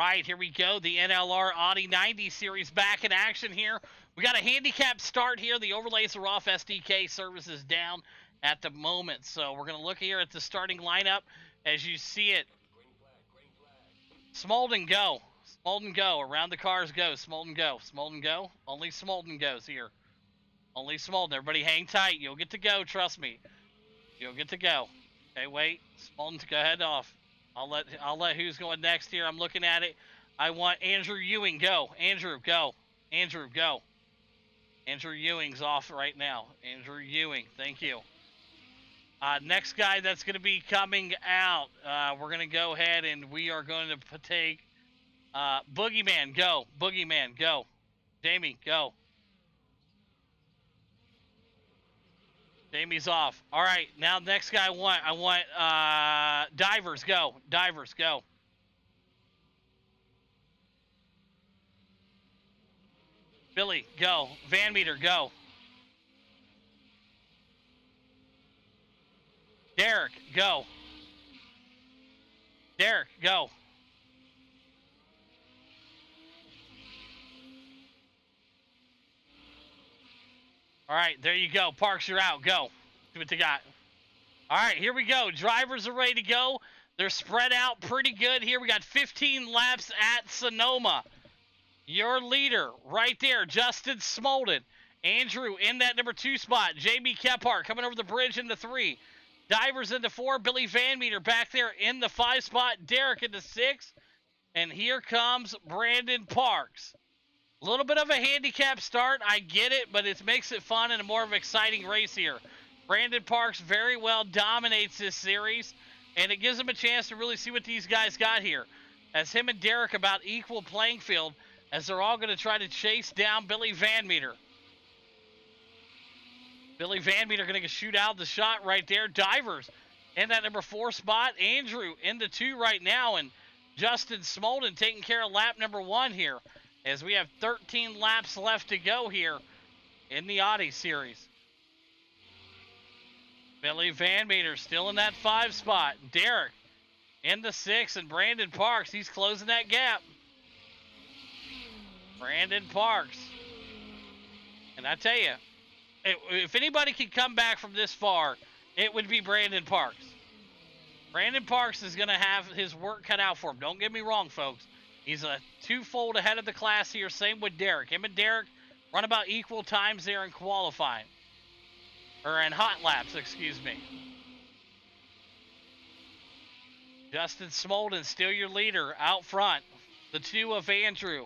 right, here we go. The NLR Audi 90 series back in action here. We got a handicap start here. The overlays are off. SDK service is down at the moment. So we're going to look here at the starting lineup as you see it. Smolden go. Smolden go. Around the cars go. Smolden go. Smolden go. Only Smolden goes here. Only Smolden. Everybody hang tight. You'll get to go. Trust me. You'll get to go. Okay, wait. Smolden to go ahead off. I'll let who's going next here. I'm looking at it. I want Andrew Ewing. Go. Andrew, go. Andrew, go. Andrew Ewing's off right now. Andrew Ewing. Thank you. Next guy that's going to be coming out, we're going to go ahead and we are going to take Boogeyman. Go. Boogeyman, go. Jamie, go. Jamie's off. All right, now next guy I want Divers. Go. Divers, go. Billy, go. Van Meter, go. Derek, go. Derek, go. All right, there you go. Parks, you're out. Go. See what they got. All right, here we go. Drivers are ready to go. They're spread out pretty good here. We got 15 laps at Sonoma. Your leader right there, Justin Smolden. Andrew in that number 2 spot. Jamie Kephart coming over the bridge into 3. Divers into 4. Billy Van Meter back there in the 5 spot. Derek into 6. And here comes Brandon Parks. A little bit of a handicap start, I get it, but it makes it fun and a more of an exciting race here. Brandon Parks very well dominates this series, and it gives him a chance to really see what these guys got here. As him and Derek about equal playing field, as they're all going to try to chase down Billy Van Meter. Billy Van Meter going to shoot out the shot right there. Divers in that number 4 spot. Andrew in the 2 right now, and Justin Smolden taking care of lap number 1 here. As we have 13 laps left to go here in the Audi series. Billy Van Meter still in that 5 spot. Derek in the 6, and Brandon Parks, he's closing that gap. Brandon Parks. And I tell you, if anybody can come back from this far, it would be Brandon Parks. Brandon Parks is going to have his work cut out for him. Don't get me wrong, folks. He's a 2-fold ahead of the class here. Same with Derek. Him and Derek run about equal times there in qualifying. Or in hot laps, excuse me. Justin Smolden, still your leader out front. The 2 of Andrew.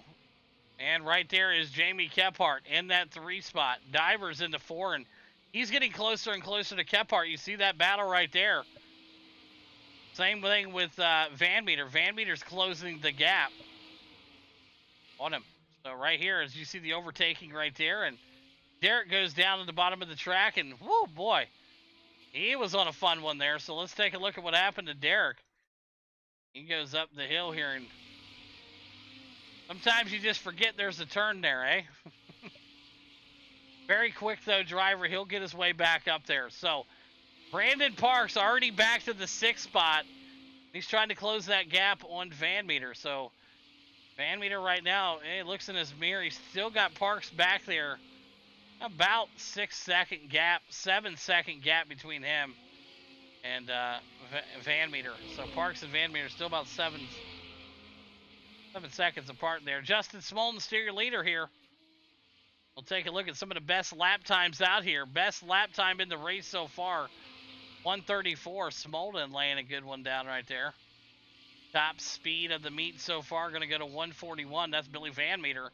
And right there is Jamie Kephart in that 3 spot. Divers into 4, and he's getting closer and closer to Kephart. You see that battle right there. Same thing with Van Meter. Van Meter's closing the gap on him. So right here, as you see the overtaking right there, and Derek goes down to the bottom of the track, and whoo boy, he was on a fun one there. So let's take a look at what happened to Derek. He goes up the hill here, and sometimes you just forget there's a turn there, eh? Very quick though, driver. He'll get his way back up there. So Brandon Parks already back to the 6th spot. He's trying to close that gap on Van Meter. So Van Meter right now, he looks in his mirror. He's still got Parks back there. About 6-second gap, 7-second gap between him and Van Meter. So Parks and Van Meter still about 7 seconds apart there. Justin Smolden, still your leader here. We'll take a look at some of the best lap times out here. Best lap time in the race so far, 134. Smolden laying a good one down right there. Top speed of the meet so far going to go to 141. That's Billy Van Meter.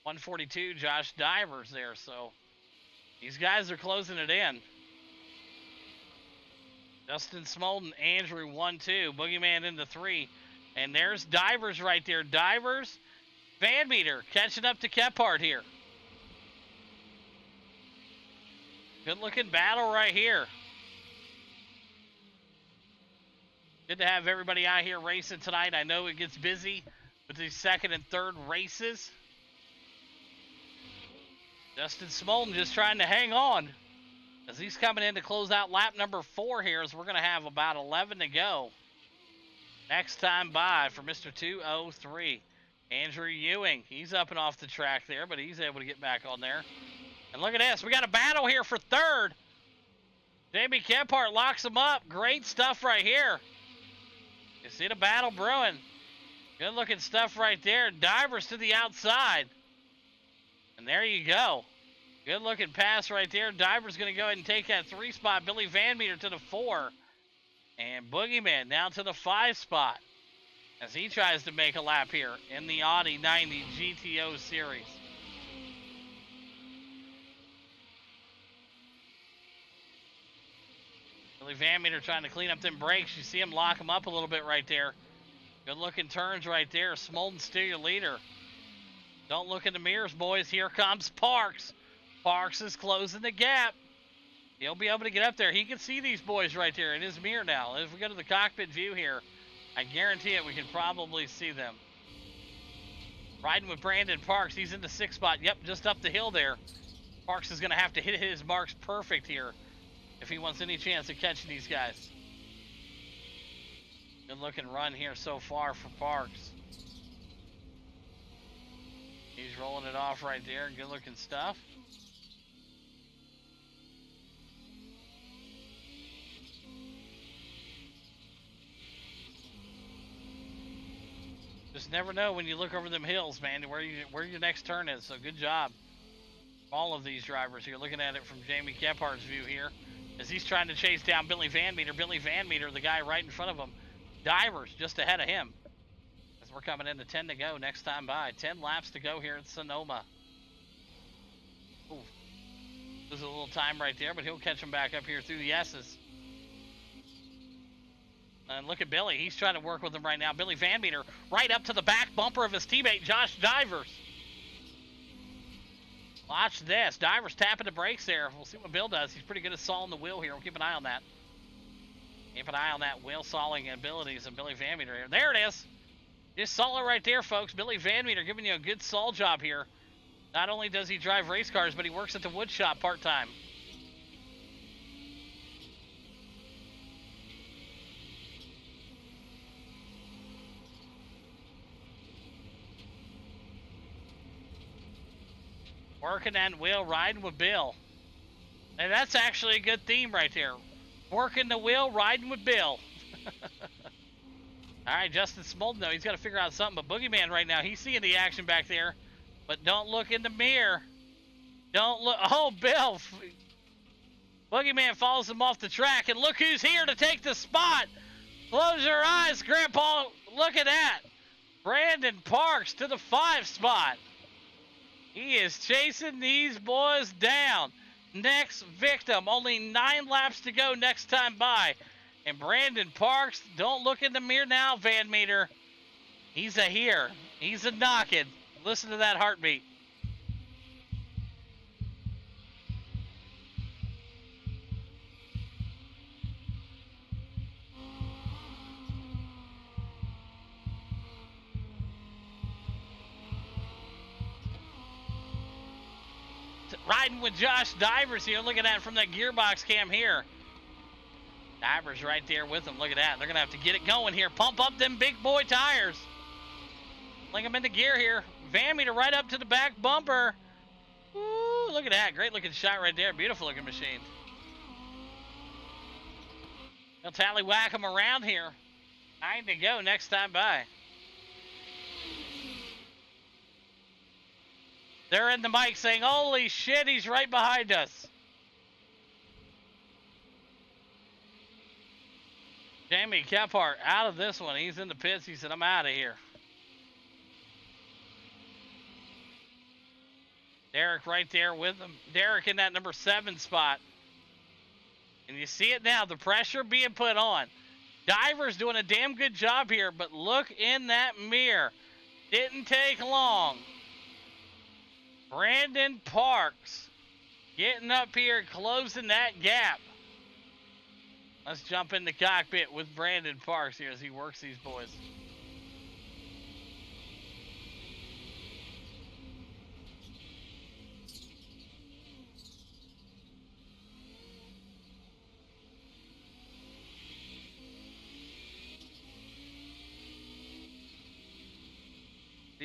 142, Josh Divers there. So these guys are closing it in. Justin Smolden, Andrew 1-2. Boogeyman into 3. And there's Divers right there. Divers, Van Meter catching up to Kephart here. Good looking battle right here. Good to have everybody out here racing tonight. I know it gets busy with these 2nd and 3rd races. Justin Smolden just trying to hang on as he's coming in to close out lap number 4 here, as we're going to have about 11 to go. Next time by for Mr. 203. Andrew Ewing. He's up and off the track there, but he's able to get back on there. And look at this. We got a battle here for third. Jamie Kephart locks him up. Great stuff right here. You see the battle brewing. Good looking stuff right there. Divers to the outside. And there you go. Good looking pass right there. Diver's going to go ahead and take that 3 spot. Billy Van Meter to the 4. And Boogeyman now to the 5 spot. As he tries to make a lap here in the Audi 90 GTO series. Billy Van Meter trying to clean up them brakes. You see him lock him up a little bit right there. Good looking turns right there. Smolden's still your leader. Don't look in the mirrors, boys. Here comes Parks. Parks is closing the gap. He'll be able to get up there. He can see these boys right there in his mirror now. If we go to the cockpit view here, I guarantee it, we can probably see them. Riding with Brandon Parks. He's in the 6th spot. Yep, just up the hill there. Parks is going to have to hit his marks perfect here if he wants any chance of catching these guys. Good looking run here so far for Parks. He's rolling it off right there. Good looking stuff. Just never know when you look over them hills, man, where your next turn is. So good job. All of these drivers here. Looking at it from Jamie Kephart's view here. As he's trying to chase down Billy Van Meter. Billy Van Meter, the guy right in front of him. Divers just ahead of him. As we're coming into 10 to go next time by. 10 laps to go here at Sonoma. Ooh. There's a little time right there, but he'll catch him back up here through the S's. And look at Billy. He's trying to work with him right now. Billy Van Meter right up to the back bumper of his teammate, Josh Divers. Watch this. Divers tapping the brakes there. We'll see what Bill does. He's pretty good at sawing the wheel here. We'll keep an eye on that. Keep an eye on that wheel sawing abilities of Billy Van Meter here. There it is. Just saw it right there, folks. Billy Van Meter giving you a good saw job here. Not only does he drive race cars, but he works at the wood shop part-time. Working that wheel, riding with Bill. And that's actually a good theme right there. Working the wheel, riding with Bill. All right, Justin Smolden, though, he's got to figure out something. But Boogeyman right now, he's seeing the action back there. But don't look in the mirror. Don't look. Oh, Bill. Boogeyman follows him off the track. And look who's here to take the spot. Close your eyes, Grandpa. Look at that. Brandon Parks to the 5 spot. He is chasing these boys down. Next victim. Only 9 laps to go next time by. And Brandon Parks, don't look in the mirror now, Van Meter. He's a here. He's a knocking. Listen to that heartbeat. Riding with Josh Divers here. Look at that from that gearbox cam here. Divers right there with them. Look at that. They're going to have to get it going here. Pump up them big boy tires. Link them into gear here. Van Meter right up to the back bumper. Ooh, look at that. Great looking shot right there. Beautiful looking machine. They'll tallywhack them around here. 9 to go next time by. They're in the mic saying, holy shit, he's right behind us. Jamie Kephart out of this one. He's in the pits. He said, I'm out of here. Derek right there with him. Derek in that number 7 spot. And you see it now, the pressure being put on. Divers doing a damn good job here, but look in that mirror. Didn't take long. Brandon Parks getting up here, closing that gap. Let's jump in the cockpit with Brandon Parks here as he works these boys.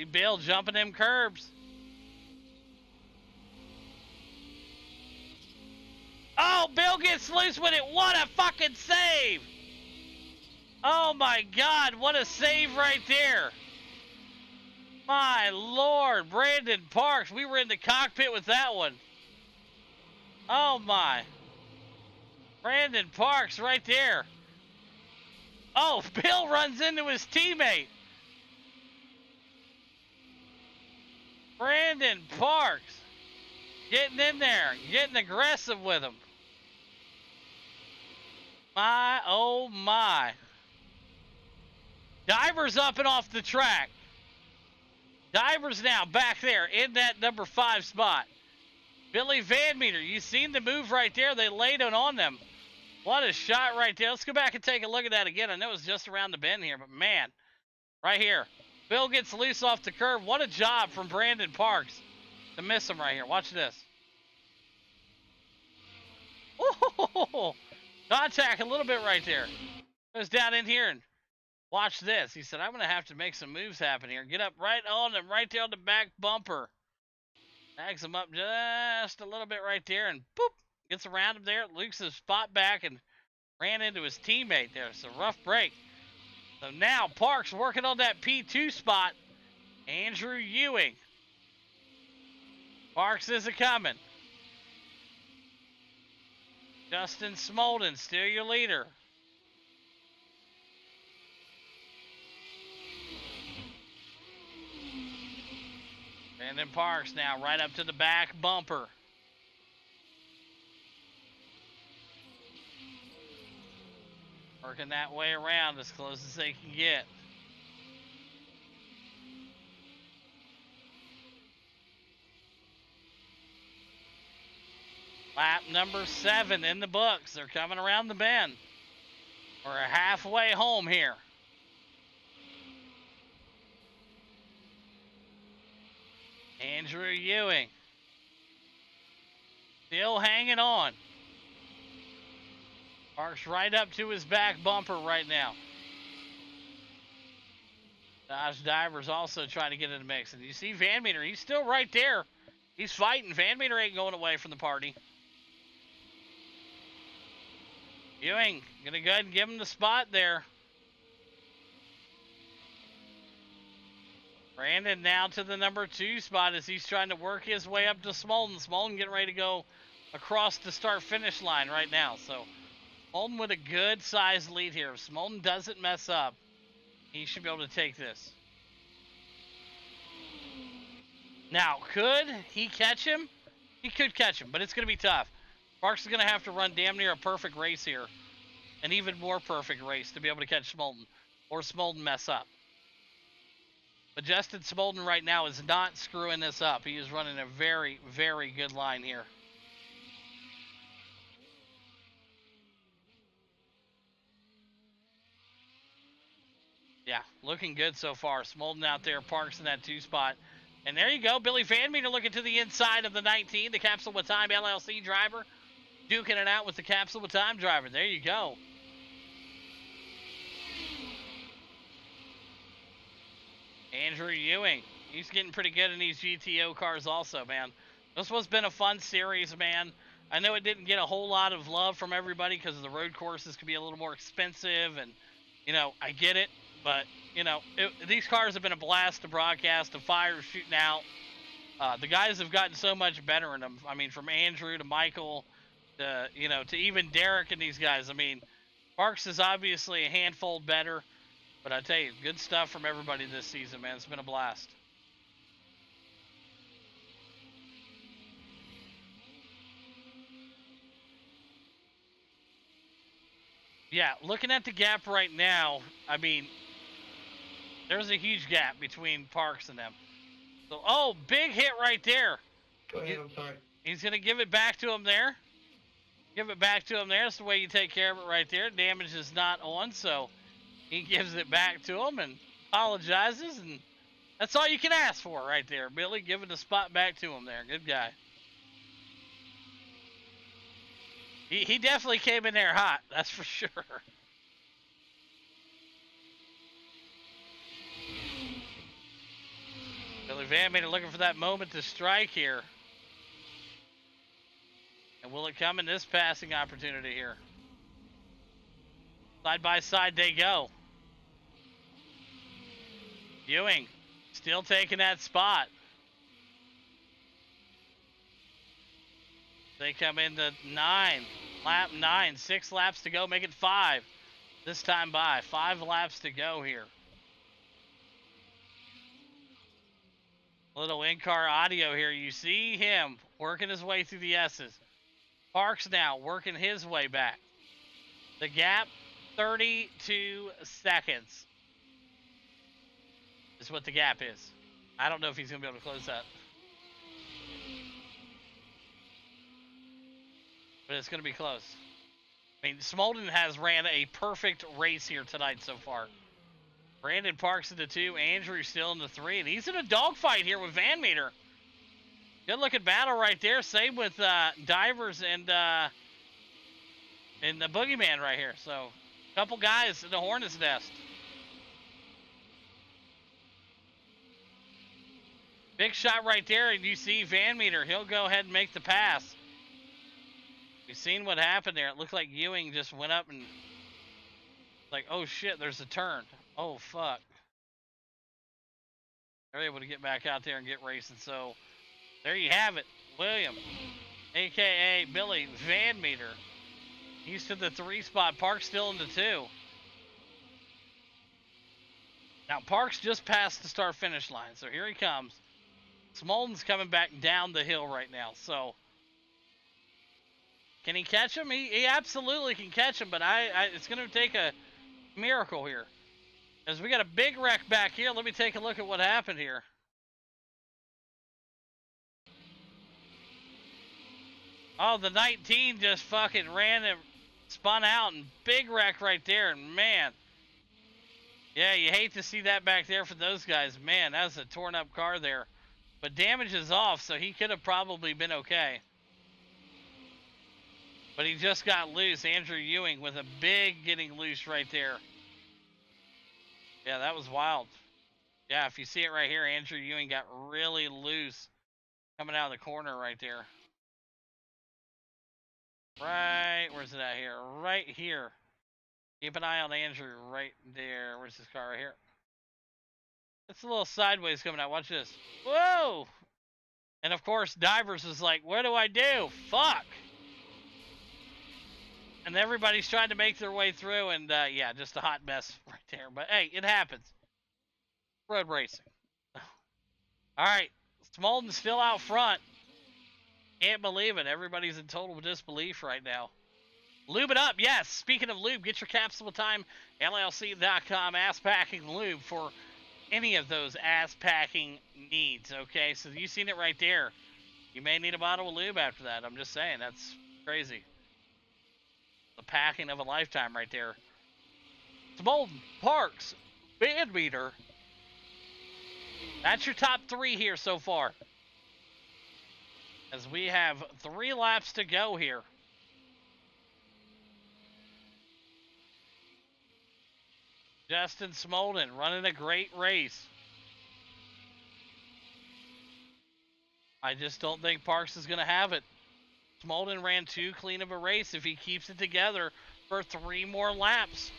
See Bill jumping them curbs. Oh, Bill gets loose with it. What a fucking save. Oh my God, what a save right there. My Lord, Brandon Parks. We were in the cockpit with that one. Oh my. Brandon Parks right there. Oh, Bill runs into his teammate. Brandon Parks getting in there, getting aggressive with him. My, oh my. Divers up and off the track. Divers now back there in that number 5 spot. Billy Van Meter, you seen the move right there. They laid it on them. What a shot right there. Let's go back and take a look at that again. I know it was just around the bend here, but man, right here. Bill gets loose off the curve. What a job from Brandon Parks to miss him right here. Watch this. Ooh, contact a little bit right there. Goes down in here and watch this. He said, I'm going to have to make some moves happen here. Get up right on him, right there on the back bumper. Bags him up just a little bit right there and boop. Gets around him there. Lukes his spot back and ran into his teammate there. So rough break. So now Parks working on that P2 spot. Andrew Ewing. Parks is a-coming. Justin Smolden, still your leader. Brandon Parks now right up to the back bumper. Working that way around as close as they can get. Lap number 7 in the books. They're coming around the bend. We're halfway home here. Andrew Ewing. Still hanging on. Parks right up to his back bumper right now. Dodge Divers also trying to get in the mix. And you see Van Meter, he's still right there. He's fighting. Van Meter ain't going away from the party. Ewing, gonna go ahead and give him the spot there. Brandon now to the number 2 spot as he's trying to work his way up to Smolden. Smolden getting ready to go across the start-finish line right now. So Smolden with a good size lead here. If Smolden doesn't mess up, he should be able to take this. Now, could he catch him? He could catch him, but it's going to be tough. Parks is going to have to run damn near a perfect race here. An even more perfect race to be able to catch Smolden. Or Smolden mess up. But Justin Smolden right now is not screwing this up. He is running a very, very good line here. Yeah, looking good so far. Smolden out there, Parks in that 2 spot. And there you go, Billy Van Meter looking to the inside of the 19, the Capsule with Time LLC driver. Duking it out with the Capsule with Time driver. There you go. Andrew Ewing. He's getting pretty good in these GTO cars also, man. This has been a fun series, man. I know it didn't get a whole lot of love from everybody because the road courses could be a little more expensive. And, you know, I get it. But, you know, these cars have been a blast to broadcast. The fires shooting out. The guys have gotten so much better in them. I mean, from Andrew to Michael to, you know, to even Derek and these guys. I mean, Parks is obviously a handful better. But I tell you, good stuff from everybody this season, man. It's been a blast. Yeah, looking at the gap right now, I mean, there's a huge gap between Parks and them. So, oh, big hit right there. Go ahead, I'm sorry. He's going to give it back to him there. Give it back to him there. That's the way you take care of it right there. Damage is not on, so he gives it back to him and apologizes, and that's all you can ask for right there, Billy. Giving the spot back to him there. Good guy. He definitely came in there hot, that's for sure. Billy Van Meter looking for that moment to strike here. And will it come in this passing opportunity here? Side by side they go. Ewing still taking that spot. They come into 9. Lap 9. 6 laps to go. Make it 5. This time by. 5 laps to go here. Little in-car audio here. You see him working his way through the S's. Parks now working his way back. The gap, 32 seconds is what the gap is. I don't know if he's going to be able to close that. But it's going to be close. I mean, Smolden has ran a perfect race here tonight so far. Brandon Parks in the 2, Andrew still in the 3, and he's in a dogfight here with Van Meter. Good looking battle right there. Same with Divers and the Boogeyman right here. So, a couple guys in the Hornet's Nest. Big shot right there, and you see Van Meter. He'll go ahead and make the pass. We've seen what happened there. It looked like Ewing just went up and like, oh shit, there's a turn. Oh fuck. They're able to get back out there and get racing. So there you have it. William, aka Billy Van Meter. He's to the 3 spot. Parks still in the 2. Now Parks just passed the start finish line. So here he comes. Smolden's coming back down the hill right now. So can he catch him? He absolutely can catch him, but it's going to take a miracle here. As we got a big wreck back here, let me take a look at what happened here. Oh, the 19 just fucking ran and spun out, and big wreck right there, and man. Yeah, you hate to see that back there for those guys. Man, that was a torn up car there. But damage is off, so he could have probably been okay. But he just got loose. Andrew Ewing with a big getting loose right there. Yeah, that was wild. Yeah, if you see it right here, Andrew Ewing got really loose coming out of the corner right there. Right, where's it at here? Right here. Keep an eye on Andrew right there. Where's this car right here? It's a little sideways coming out. Watch this. Whoa! And of course, Divers is like, what do I do? Fuck! And everybody's trying to make their way through, and yeah, just a hot mess right there. But hey, it happens. Road racing. All right, Smolden's still out front. Can't believe it. Everybody's in total disbelief right now. Lube it up, yes. Speaking of lube, get your Capsule Time, LLC.com ass packing lube for any of those ass packing needs, okay? So you've seen it right there. You may need a bottle of lube after that. I'm just saying, that's crazy. The packing of a lifetime right there. Smolden, Parks, Van Meter. That's your top 3 here so far. As we have 3 laps to go here. Justin Smolden running a great race. I just don't think Parks is going to have it. Smolden ran too clean of a race if he keeps it together for 3 more laps.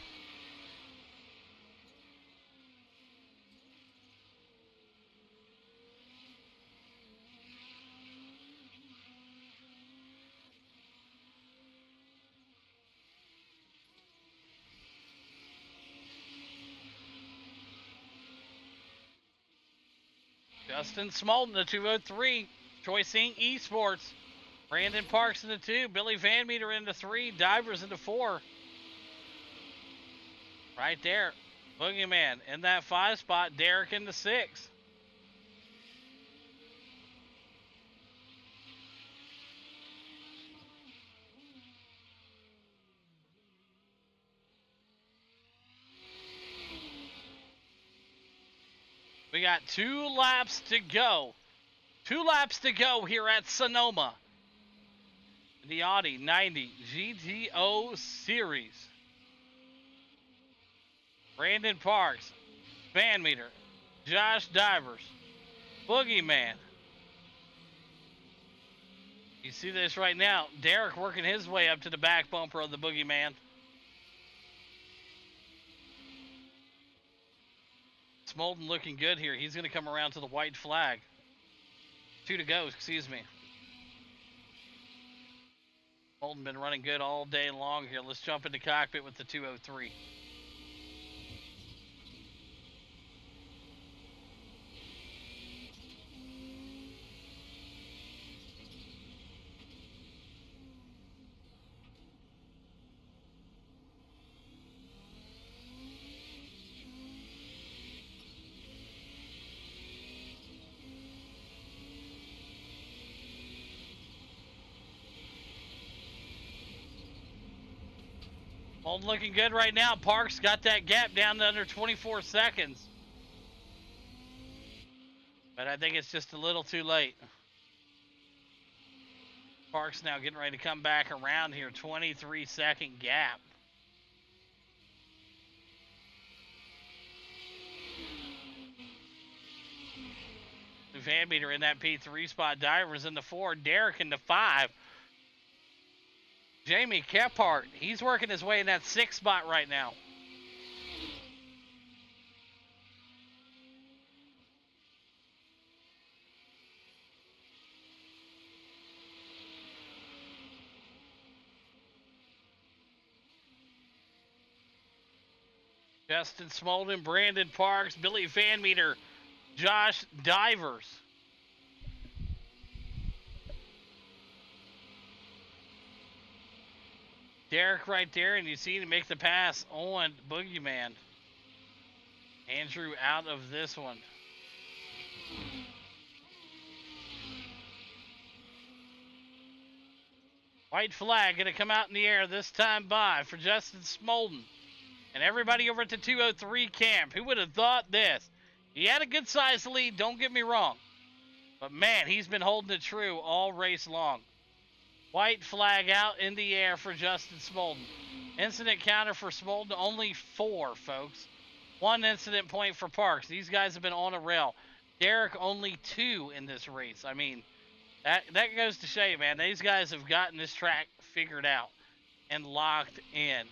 Justin Smolden, the 203. Choice Inc. Esports. Brandon Parks in the 2. Billy Van Meter in the 3. Divers in the 4. Right there. Boogeyman in that 5 spot. Derek in the 6. We got 2 laps to go. 2 laps to go here at Sonoma. The Audi 90 GTO Series. Brandon Parks, Van Meter, Josh Divers, Boogeyman. You see this right now. Derek working his way up to the back bumper of the Boogeyman. Smolden looking good here. He's going to come around to the white flag. 2 to go, excuse me. Smolden been running good all day long here. Let's jump into cockpit with the 203. Smolden looking good right now. Parks got that gap down to under 24 seconds. But I think it's just a little too late. Parks now getting ready to come back around here. 23-second gap. Van Meter in that P3 spot. Divers in the 4. Derek in the 5. Jamie Kephart, he's working his way in that 6th spot right now. Justin Smolden, Brandon Parks, Billy Van Meter, Josh Divers. Derek right there, and you see him make the pass on Boogeyman. Andrew out of this one. White flag going to come out in the air this time by for Justin Smolden. And everybody over at the 203 camp, who would have thought this? He had a good size lead, don't get me wrong. But man, he's been holding it true all race long. White flag out in the air for Justin Smolden. Incident counter for Smolden, only 4, folks. 1 incident point for Parks. These guys have been on a rail. Derek only 2 in this race. I mean, that goes to show you, man. These guys have gotten this track figured out and locked in.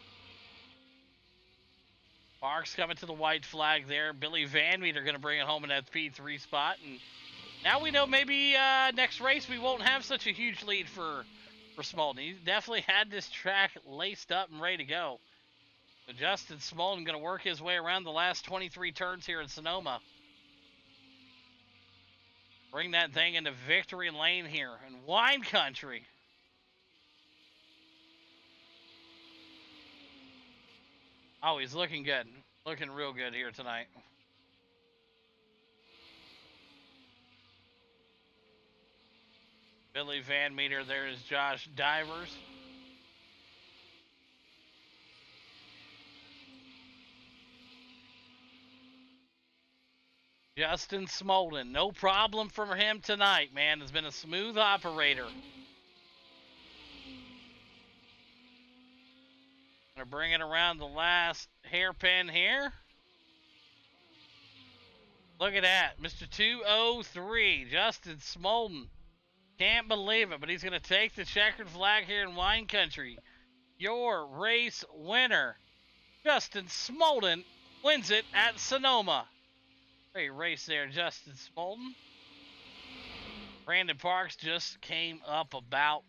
Parks coming to the white flag there. Billy Van Meter going to bring it home in that P3 spot. And now we know maybe next race we won't have such a huge lead for Smolden. He definitely had this track laced up and ready to go. So Justin Smolden going to work his way around the last 23 turns here in Sonoma. Bring that thing into victory lane here in wine country. Oh, he's looking good. Looking real good here tonight. Billy Van Meter, there's Josh Divers. Justin Smolden, no problem for him tonight, man. Has been a smooth operator. Gonna bring it around the last hairpin here. Look at that, Mr. 203, Justin Smolden. Can't believe it, but he's going to take the checkered flag here in wine country. Your race winner, Justin Smolden, wins it at Sonoma. Great race there, Justin Smolden. Brandon Parks just came up about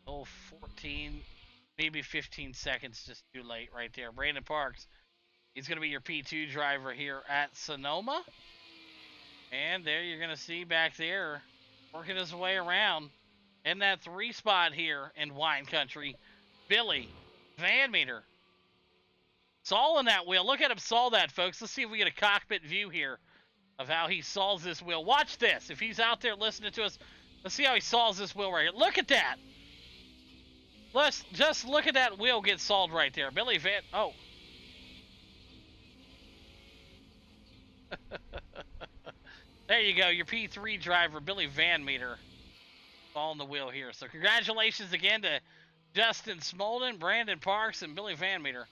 14, maybe 15 seconds, just too late right there. Brandon Parks, he's going to be your P2 driver here at Sonoma. And there you're going to see back there, working his way around in that 3 spot here in wine country, Billy Van Meter. Sawing that wheel. Look at him saw that, folks. Let's see if we get a cockpit view here of how he saws this wheel. Watch this. If he's out there listening to us, let's see how he saws this wheel right here. Look at that. Let's just look at that wheel get sawed right there. Billy Van... Oh. There you go, your P3 driver, Billy Van Meter, on the wheel here. So congratulations again to Justin Smolden, Brandon Parks, and Billy Van Meter.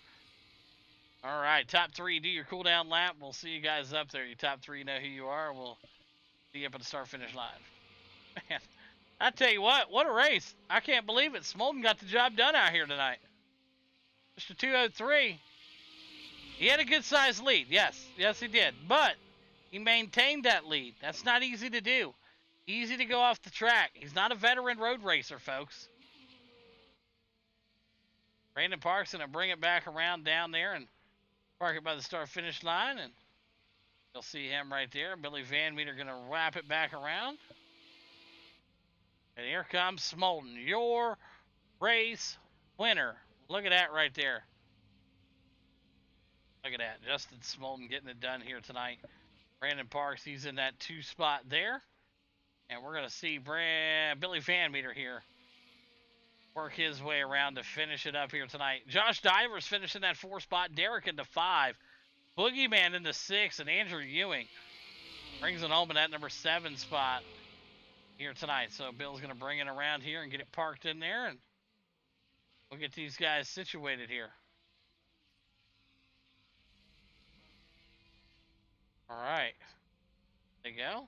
All right, top 3, do your cool down lap. We'll see you guys up there. Your top 3 know who you are. We'll See you up at the start-finish line. Man, I tell you what a race. I can't believe it. Smolden got the job done out here tonight. Mr. 203. He had a good-sized lead. Yes, he did. But he maintained that lead. That's not easy to do. Easy to go off the track. He's not a veteran road racer, folks. Brandon Parks going to bring it back around down there and park it by the start-finish line, and you'll see him right there. Billy Van Meter going to wrap it back around. And here comes Smolden, your race winner. Look at that right there. Look at that. Justin Smolden getting it done here tonight. Brandon Parks, he's in that 2 spot there. And we're going to see Billy Van Meter here work his way around to finish it up here tonight. Josh Divers finishing that 4 spot. Derek into 5. Boogeyman into 6. And Andrew Ewing brings it home in that number 7 spot here tonight. So Bill's going to bring it around here and get it parked in there. And we'll get these guys situated here. All right. There you go.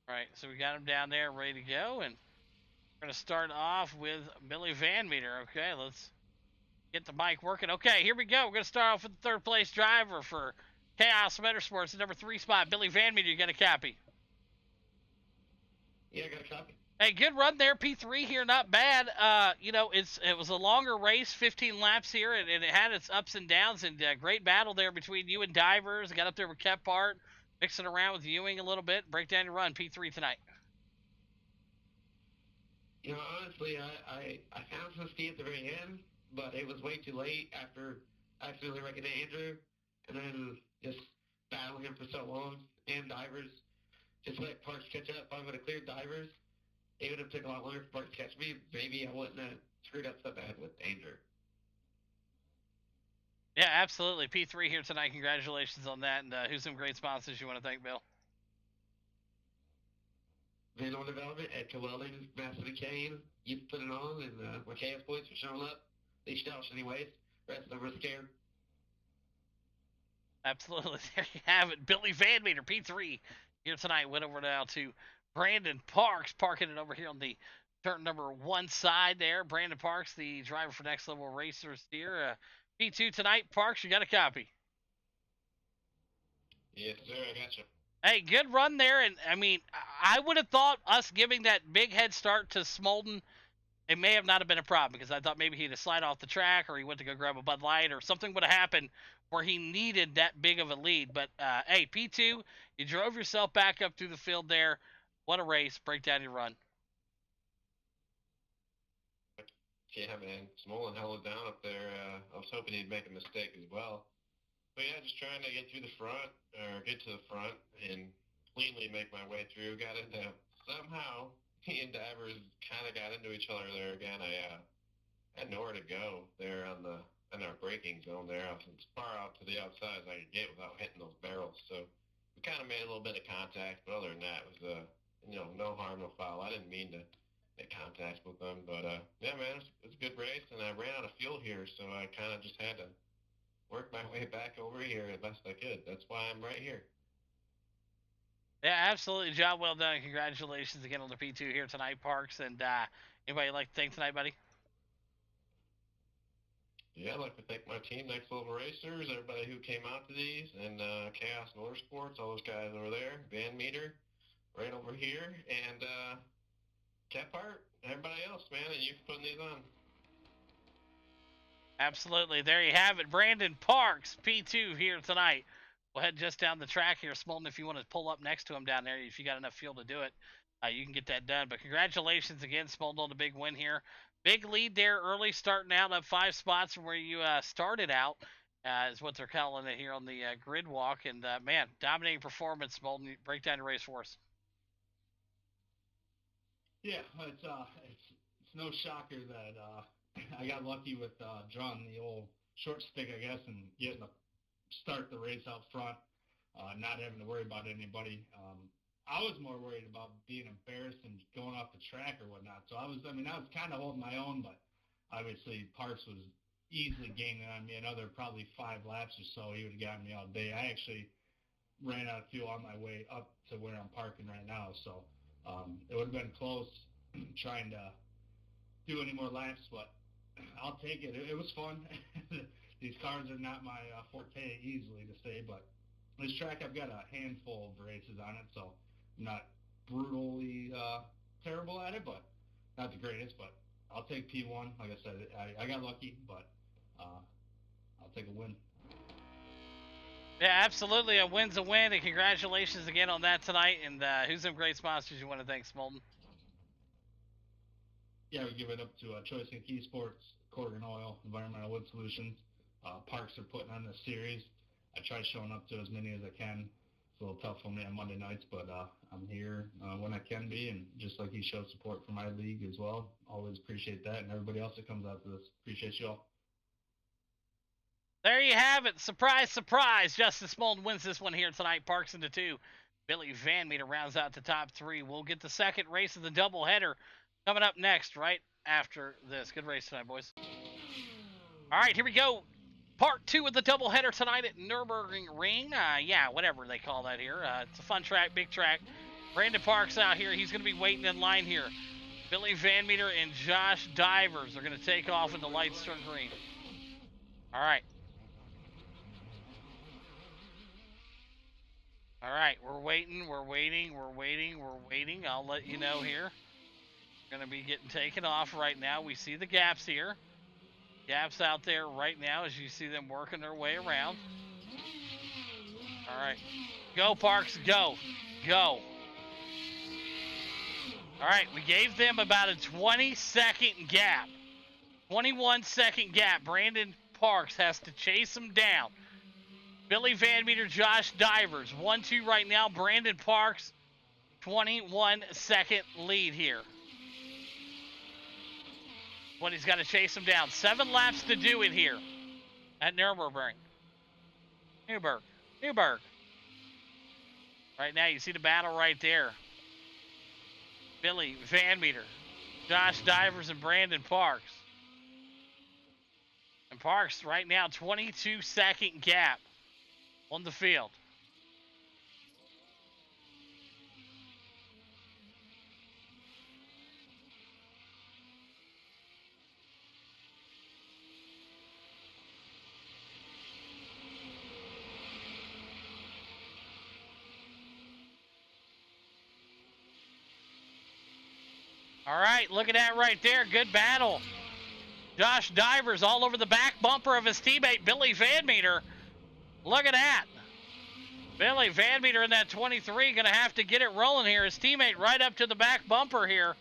All right, so we got him down there ready to go, and we're going to start off with Billy Van Meter. Okay, let's get the mic working. Okay, here we go. We're going to start off with the 3rd place driver for Chaos Motorsports, the number 3 spot, Billy Van Meter. You got a copy? Yeah, I got a copy. Hey, good run there, P3 here, not bad. You know, it was a longer race, 15 laps here, and it had its ups and downs, and great battle there between you and Divers. Got up there with Kephart, mixing around with Ewing a little bit. Break down your run, P3 tonight. You know, honestly, I found some speed at the very end, but it was way too late after accidentally wrecking Andrew, and then just battling him for so long, and Divers. Just let Parks catch up. If I would have cleared Divers, it would have taken a lot longer for Parks to catch me. Maybe I wouldn't have screwed up so bad with Andrew. Yeah, absolutely. P3 here tonight. Congratulations on that. And who's some great sponsors you want to thank, Bill? Visual Development, Edka Welding, Massive and Kane. You've put it on, and when Chaos Points are showing up, they shells anyways. Rest of them are scared. Absolutely. There you have it. Billy Van Meter, P3 here tonight. Went over now to Brandon Parks, parking it over here on the turn number 1 side there. Brandon Parks, the driver for Next Level Racers here. P2 tonight. Parks, you got a copy? Yes, sir. I got you. Hey, good run there. And, I mean, I would have thought us giving that big head start to Smolden, it may have not have been a problem, because I thought maybe he'd have slid off the track, or he went to go grab a Bud Light, or something would have happened where he needed that big of a lead. But, hey, P2, you drove yourself back up through the field there. What a race. Break down your run. Yeah, man. Smolden held it down up there. I was hoping he'd make a mistake as well. But yeah, just trying to get through the front, or get to the front, and cleanly make my way through. Got into, somehow, he and Divers kind of got into each other there again. I had nowhere to go there in our braking zone there. I was as far out to the outside as I could get without hitting those barrels. So we kind of made a little bit of contact, but other than that, it was, no harm, no foul. I didn't mean to make contact with them, but yeah, man, it was a good race, and I ran out of fuel here, so I kind of just had to work my way back over here as best I could. That's why I'm right here. Yeah, absolutely. Job well done. Congratulations again on the P2 here tonight, Parks. And anybody like to thank tonight, buddy? Yeah, I'd like to thank my team, Next Level Racers, everybody who came out to these, and Chaos Motorsports, all those guys over there, Van Meter, right over here, and Kephart, everybody else, man, that you've putting these on. Absolutely. There you have it. Brandon Parks, P2 here tonight. We'll head just down the track here. Smolden, if you want to pull up next to him down there, if you got enough fuel to do it, you can get that done. But congratulations again, Smolden, on the big win here. Big lead there early, starting out up 5 spots from where you started out, is what they're calling it here on the grid walk. And, man, dominating performance, Smolden. Break down your race for us. Yeah, it's no shocker that I got lucky with drawing the old short stick, I guess, and getting to start the race out front, not having to worry about anybody. I was more worried about being embarrassed and going off the track or whatnot. So I was kind of holding my own, but obviously Parks was easily gaining on me another probably 5 laps or so. He would have gotten me all day. I actually ran out of fuel on my way up to where I'm parking right now. So it would have been close trying to do any more laps, but I'll take it. It was fun. These cars are not my forte easily to say, but this track I've got a handful of races on it, so I'm not brutally terrible at it, but not the greatest. But I'll take P1. Like I said, I got lucky, but I'll take a win. Yeah, absolutely. A win's a win, and congratulations again on that tonight. And who's some great sponsors you want to thank, Smolden? Yeah, we give it up to Choice and Key Sports, Corrigan Oil, Environmental Wood Solutions. Parks are putting on this series. I try showing up to as many as I can. It's a little tough for me on Monday nights, but I'm here when I can be, and just like he showed support for my league as well. Always appreciate that, and everybody else that comes out to this. Appreciate you all. There you have it. Surprise, surprise. Justin Smolden wins this one here tonight. Parks into 2. Billy Van Meter rounds out the top 3. We'll get the second race of the doubleheader coming up next, right after this. Good race tonight, boys. All right, here we go. Part 2 of the doubleheader tonight at Nurburgring Ring. Yeah, whatever they call that here. It's a fun track, big track. Brandon Parks out here. He's going to be waiting in line here. Billy Van Meter and Josh Divers are going to take off when the lights turn green. All right. All right, we're waiting. I'll let you know here. We're going to be getting taken off right now. We see the gaps here. Gaps out there right now as you see them working their way around. All right. Go, Parks, go. Go. All right, we gave them about a 20-second gap. 21-second gap. Brandon Parks has to chase them down. Billy Van Meter, Josh Divers. 1-2 right now. Brandon Parks, 21-second lead here. When he's got to chase him down. 7 laps to do it here at Nurburgring. Newburgh. Right now, you see the battle right there. Billy Van Meter, Josh Divers, and Brandon Parks. And Parks right now, 22-second gap on the field. All right, look at that right there. Good battle. Josh Divers all over the back bumper of his teammate, Billy Van Meter. Look at that. Billy Van Meter in that 23 going to have to get it rolling here. His teammate right up to the back bumper here.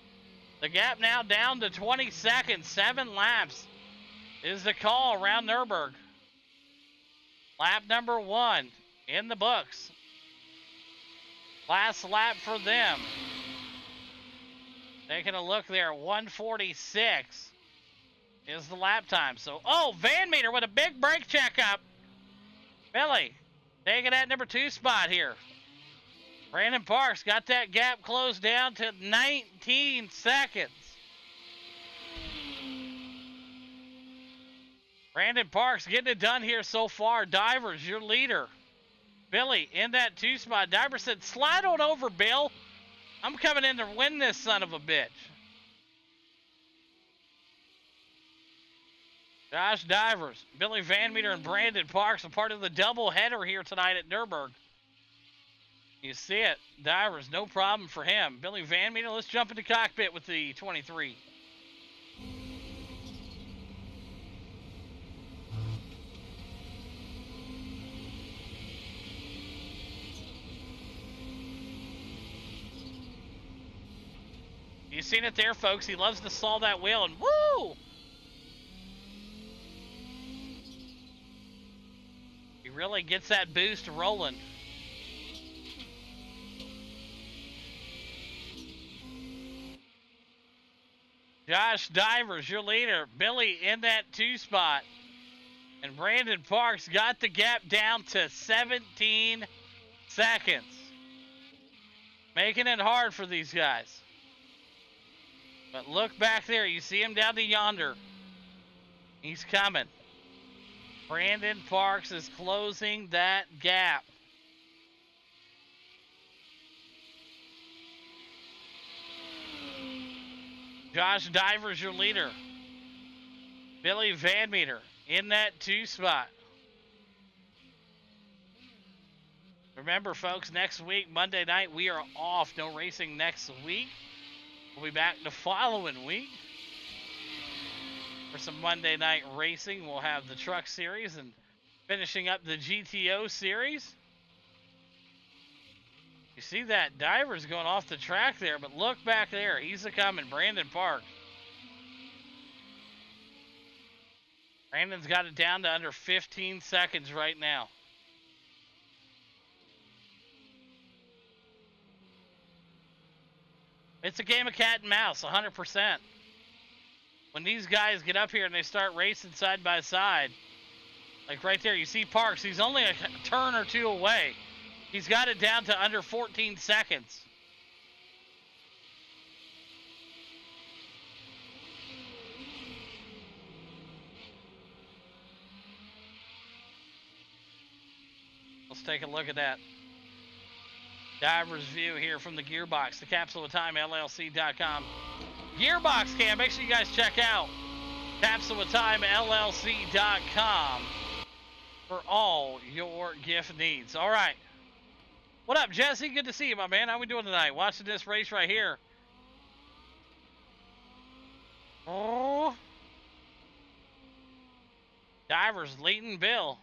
The gap now down to 20 seconds. 7 laps is the call around Nurburgring. Lap number 1 in the books. Last lap for them. Taking a look there, 1:46 is the lap time. So, Van Meter with a big brake checkup. Billy taking that number 2 spot here. Brandon Parks got that gap closed down to 19 seconds. Brandon Parks getting it done here so far. Divers, your leader. Billy in that 2 spot. Divers said, slide on over, Bill. I'm coming in to win this son of a bitch. Josh Divers, Billy Van Meter, and Brandon Parks are part of the doubleheader here tonight at Nurburgring. You see it. Divers, no problem for him. Billy Van Meter, let's jump into cockpit with the 23. You seen it there, folks. He loves to saw that wheel, and woo! He really gets that boost rolling. Josh Divers, your leader. Billy in that 2 spot. And Brandon Parks got the gap down to 17 seconds. Making it hard for these guys. But look back there. You see him down to yonder. He's coming. Brandon Parks is closing that gap. Josh Diver's your leader. Billy Van Meter in that 2 spot. Remember, folks, next week, Monday night, we are off. No racing next week. We'll be back the following week for some Monday night racing. We'll have the truck series and finishing up the GTO series. You see that Diver's going off the track there, but look back there. He's a-coming, Brandon Parks. Brandon's got it down to under 15 seconds right now. It's a game of cat and mouse, 100%. When these guys get up here and they start racing side by side, like right there, you see Parks. He's only a turn or two away. He's got it down to under 14 seconds. Let's take a look at that. Diver's view here from the Gearbox, the Capsule of Time, LLC.com. Gearbox Cam, make sure you guys check out Capsule of Time, LLC.com for all your gift needs. All right. What up, Jesse? Good to see you, my man. How we doing tonight? Watching this race right here. Oh. Diver's leading Bill.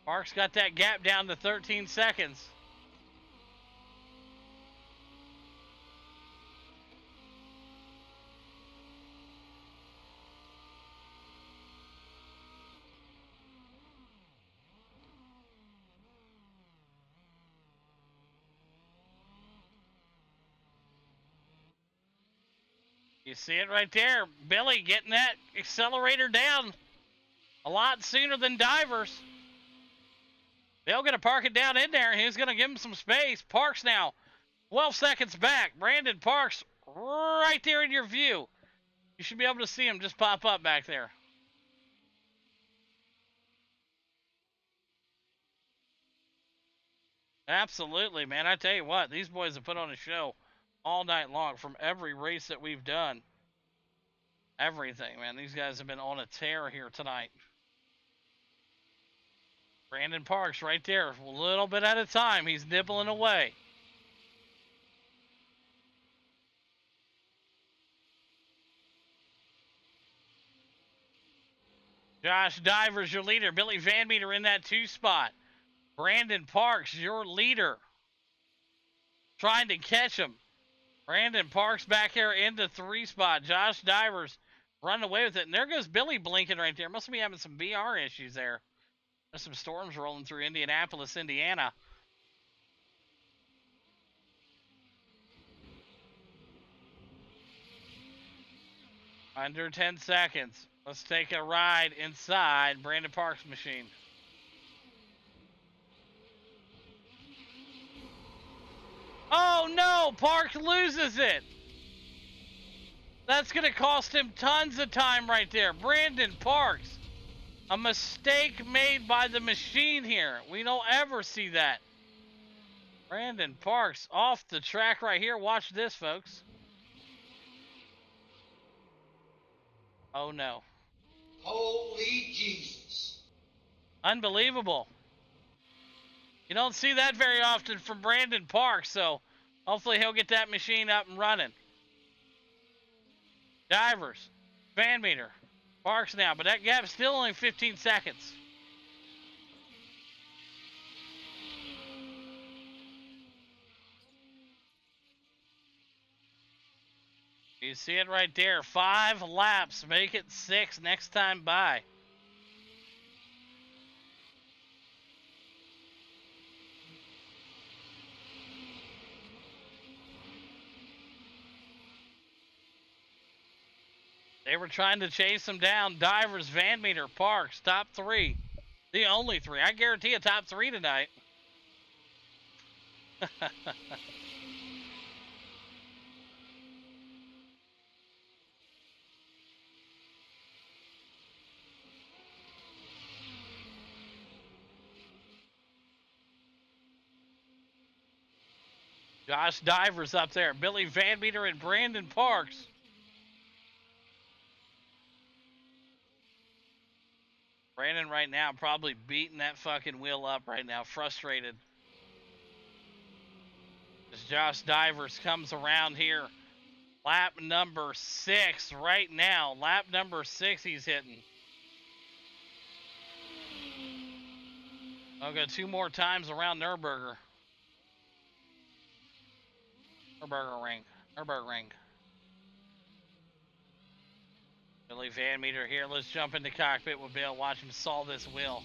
Mark's got that gap down to 13 seconds. You see it right there. Billy getting that accelerator down a lot sooner than Divers. They're going to park it down in there, and he's going to give him some space. Parks now 12 seconds back. Brandon Parks right there in your view. You should be able to see him just pop up back there. Absolutely, man. I tell you what, these boys have put on a show all night long from every race that we've done. Everything, man. These guys have been on a tear here tonight. Brandon Parks right there. A little bit at a time. He's nibbling away. Josh Diver's your leader. Billy Van Meter in that 2 spot. Brandon Parks, your leader. Trying to catch him. Brandon Parks back here in the 3 spot. Josh Divers running away with it. And there goes Billy blinking right there. Must be having some VR issues there. There's some storms rolling through Indianapolis, Indiana. Under 10 seconds. Let's take a ride inside Brandon Parks' machine. Oh no, Parks loses it. That's going to cost him tons of time right there. Brandon Parks. A mistake made by the machine here. We don't ever see that. Brandon Parks off the track right here. Watch this, folks. Oh no. Holy Jesus. Unbelievable. You don't see that very often from Brandon Parks, so hopefully he'll get that machine up and running. Divers, Van Meter, Parks now, but that gap's still only 15 seconds. You see it right there. 5 laps. Make it 6 next time by. They were trying to chase him down. Divers, Van Meter, Parks, top 3. The only 3. I guarantee a top 3 tonight. Josh Divers up there. Billy Van Meter and Brandon Parks. Brandon right now probably beating that fucking wheel up right now, frustrated. As Josh Divers comes around here. Lap number 6 right now. Lap number 6 he's hitting. I'll go 2 more times around Nurburgring. Nurburgring. Billy Van Meter here. Let's jump in the cockpit with Bill. Watch him solve this wheel.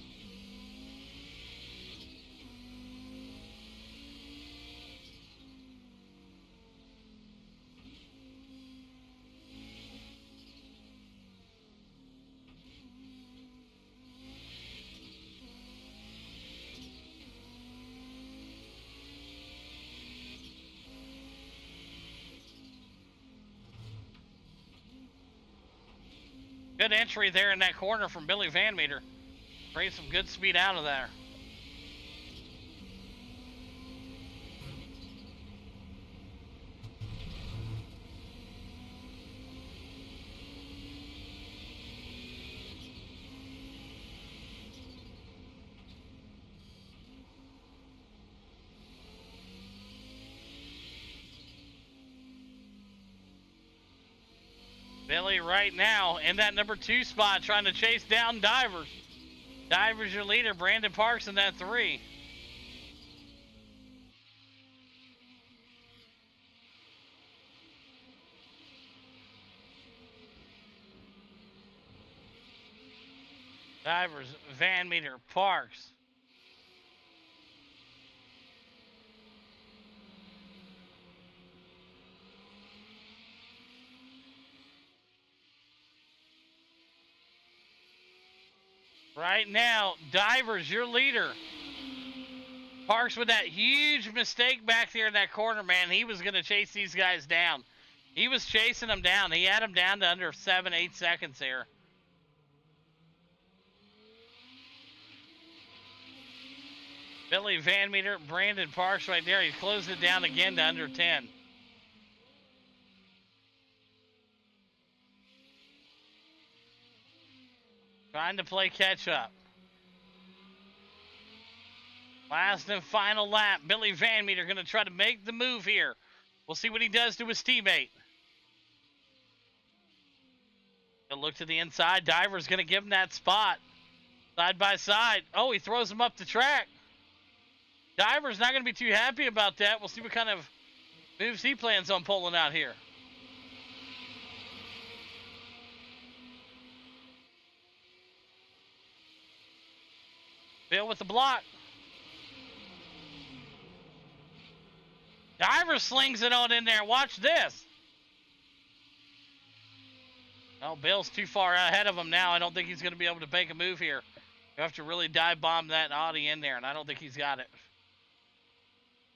Good entry there in that corner from Billy Van Meter. Bring some good speed out of there. Billy right now in that number 2 spot trying to chase down Divers. Divers your leader. Brandon Parks in that 3. Divers, Van Meter, Parks. Right now, Divers, your leader. Parks with that huge mistake back there in that corner, man. He was going to chase these guys down. He was chasing them down. He had them down to under 7-8 seconds there. Billy Van Meter, Brandon Parks right there. He closed it down again to under 10. Trying to play catch up. Last and final lap. Billy Van Meter going to try to make the move here. We'll see what he does to his teammate. He'll look to the inside. Diver's going to give him that spot. Side by side. Oh, he throws him up the track. Diver's not going to be too happy about that. We'll see what kind of moves he plans on pulling out here. Bill with the block. Diver slings it on in there. Watch this. Oh, Bill's too far ahead of him now. I don't think he's going to be able to make a move here. You have to really dive bomb that Audi in there, and I don't think he's got it.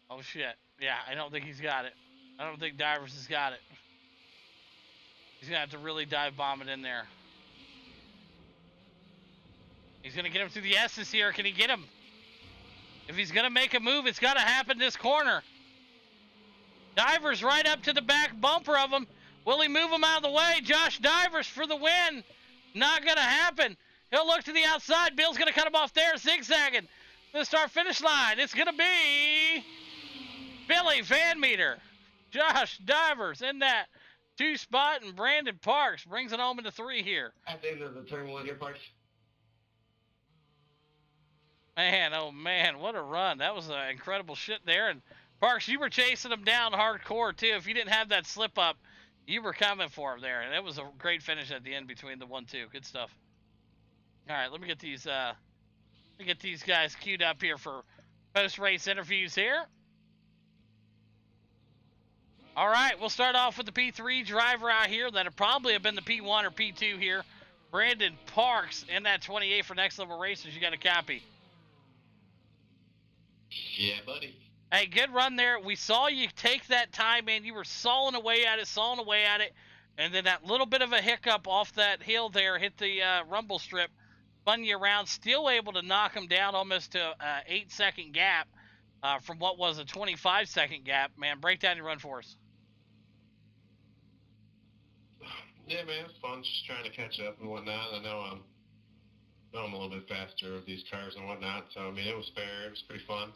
Oh, shit. Yeah, I don't think he's got it. I don't think Divers has got it. He's going to have to really dive bomb it in there. He's going to get him through the S's here. Can he get him? If he's going to make a move, it's got to happen this corner. Divers right up to the back bumper of him. Will he move him out of the way? Josh Divers for the win. Not going to happen. He'll look to the outside. Bill's going to cut him off there, zigzagging. The start-finish line. It's going to be Billy Van Meter. Josh Divers in that 2 spot, and Brandon Parks brings it home into 3 here. At the end of the turn 1 here, Parks. Man, oh man, what a run. That was incredible shit there. And Parks, you were chasing him down hardcore too. If you didn't have that slip up, you were coming for him there. And it was a great finish at the end between the 1-2. Good stuff. All right, let me get these guys queued up here for post-race interviews here. All right, we'll start off with the P3 driver out here. That'll probably have been the P1 or P2 here. Brandon Parks in that 28 for Next Level Racers. You got a copy. Yeah, buddy. Hey, good run there. We saw you take that time, man. You were sawing away at it, and then that little bit of a hiccup off that hill there hit the rumble strip, spun you around, still able to knock him down almost to an 8-second gap from what was a 25-second gap. Man, break down your run for us. Yeah, man, it's fun just trying to catch up and whatnot. I know know I'm a little bit faster with these cars and whatnot. So I mean, it was fair. It was pretty fun.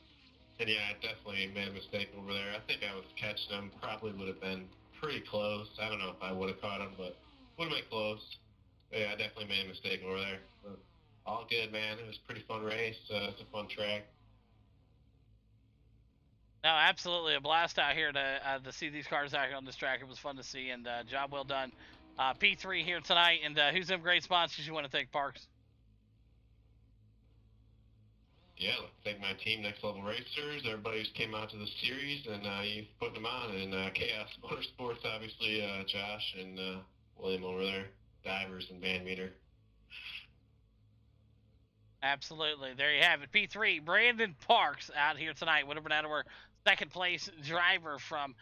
And yeah, I definitely made a mistake over there. I think I was catching him. Probably would have been pretty close. I don't know if I would have caught him, but would have been close. But yeah, I definitely made a mistake over there. But all good, man. It was a pretty fun race. It's a fun track. No, absolutely a blast out here to see these cars out here on this track. It was fun to see, and job well done. P3 here tonight, and who's them great sponsors you want to thank, Parks? Yeah, I'd like to thank my team, Next Level Racers, everybody who's came out to the series, and you put them on, and Chaos Motorsports, obviously, Josh and William over there, Divers and Van Meter. Absolutely. There you have it. P3, Brandon Parks out here tonight. Whatever out of our second place driver from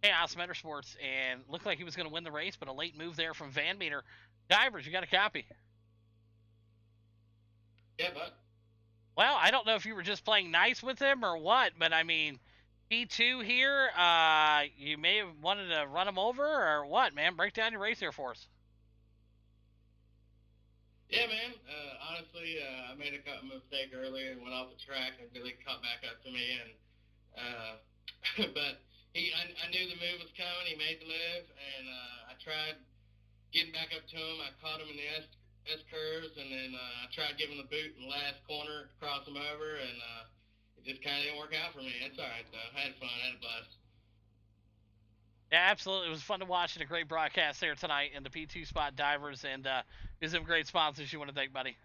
Chaos Motorsports, and looked like he was going to win the race, but a late move there from Van Meter. Divers, you got a copy? Yeah, bud. Well, I don't know if you were just playing nice with him or what, but I mean, P2 here, you may have wanted to run him over or what, man? Break down your race here for us. Yeah, man. Honestly, I made a mistake earlier and went off the track, and Billy caught back up to me, and but I knew the move was coming. He made the move, and I tried getting back up to him. I caught him in the S curves, and then I tried giving him the boot in the last corner, cross him over, and it just kind of didn't work out for me. It's all right, though. I had fun. I had a blast. Yeah, absolutely. It was fun to watch and a great broadcast there tonight in the P2 spot, Divers, and there's some great sponsors you want to thank, buddy.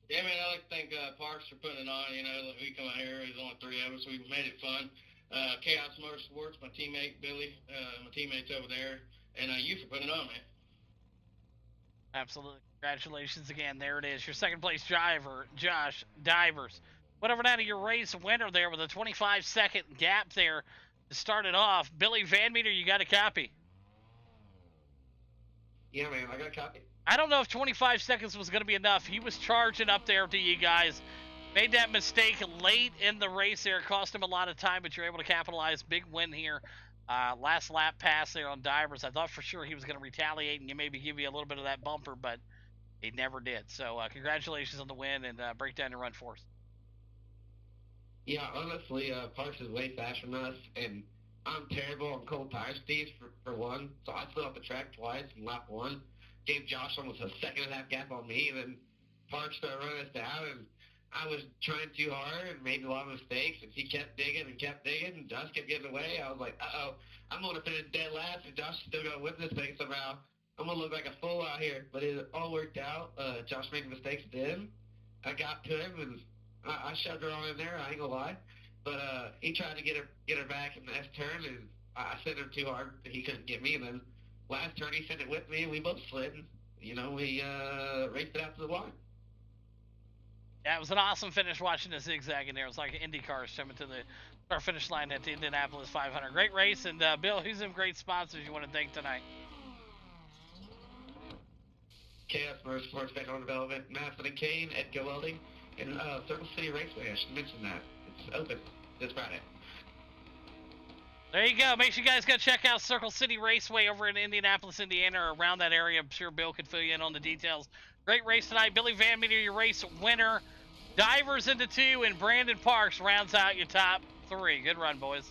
Yeah, man, I'd like to thank Parks for putting it on. You know, we come out here, there's only 3 of us. We made it fun. Chaos Motorsports, my teammate, Billy, my teammates over there, and you for putting it on, man. Absolutely. Congratulations again. There it is. Your second place driver, Josh Divers. Whatever out of your race winner there with a 25-second gap there to start it off. Billy Van Meter, you got a copy? Yeah, man, I got a copy. I don't know if 25 seconds was going to be enough. He was charging up there to you guys. Made that mistake late in the race there. Cost him a lot of time, but you're able to capitalize. Big win here. Last lap pass there on Divers. I thought for sure he was going to retaliate and maybe give you a little bit of that bumper, but he never did. So congratulations on the win, and break down your run for us. Yeah, honestly, Parks is way faster than us, and I'm terrible on cold tire speeds for one. So I slid off the track twice in lap 1. Gave Josh almost a second and a half gap on me, and then Parks started running us down, and I was trying too hard and made a lot of mistakes, and he kept digging, and Josh kept getting away. I was like, uh-oh, I'm going to finish dead last, and Josh is still going to win this thing somehow. I'm going to look like a fool out here, but it all worked out. Josh made mistakes then. I got to him, and I shoved her on in there, I ain't going to lie. But he tried to get her back in the S-turn, and I sent him too hard, and he couldn't get me. And then last turn, he sent it with me, and we both slid, and, we raced it out to the line. Yeah, it was an awesome finish watching the zigzag in there. It was like an Indy car coming to the start-finish line at the Indianapolis 500. Great race, and Bill, who's some great sponsors you want to thank tonight? Chaos Motorsports, Background Development, Madison and Kane, Edco Welding, and Circle City Raceway. I should mention that. It's open this Friday. There you go. Make sure you guys go check out Circle City Raceway over in Indianapolis, Indiana, or around that area. I'm sure Bill could fill you in on the details. Great race tonight. Billy Van Meter, your race winner. Divers into 2, and Brandon Parks rounds out your top 3. Good run, boys.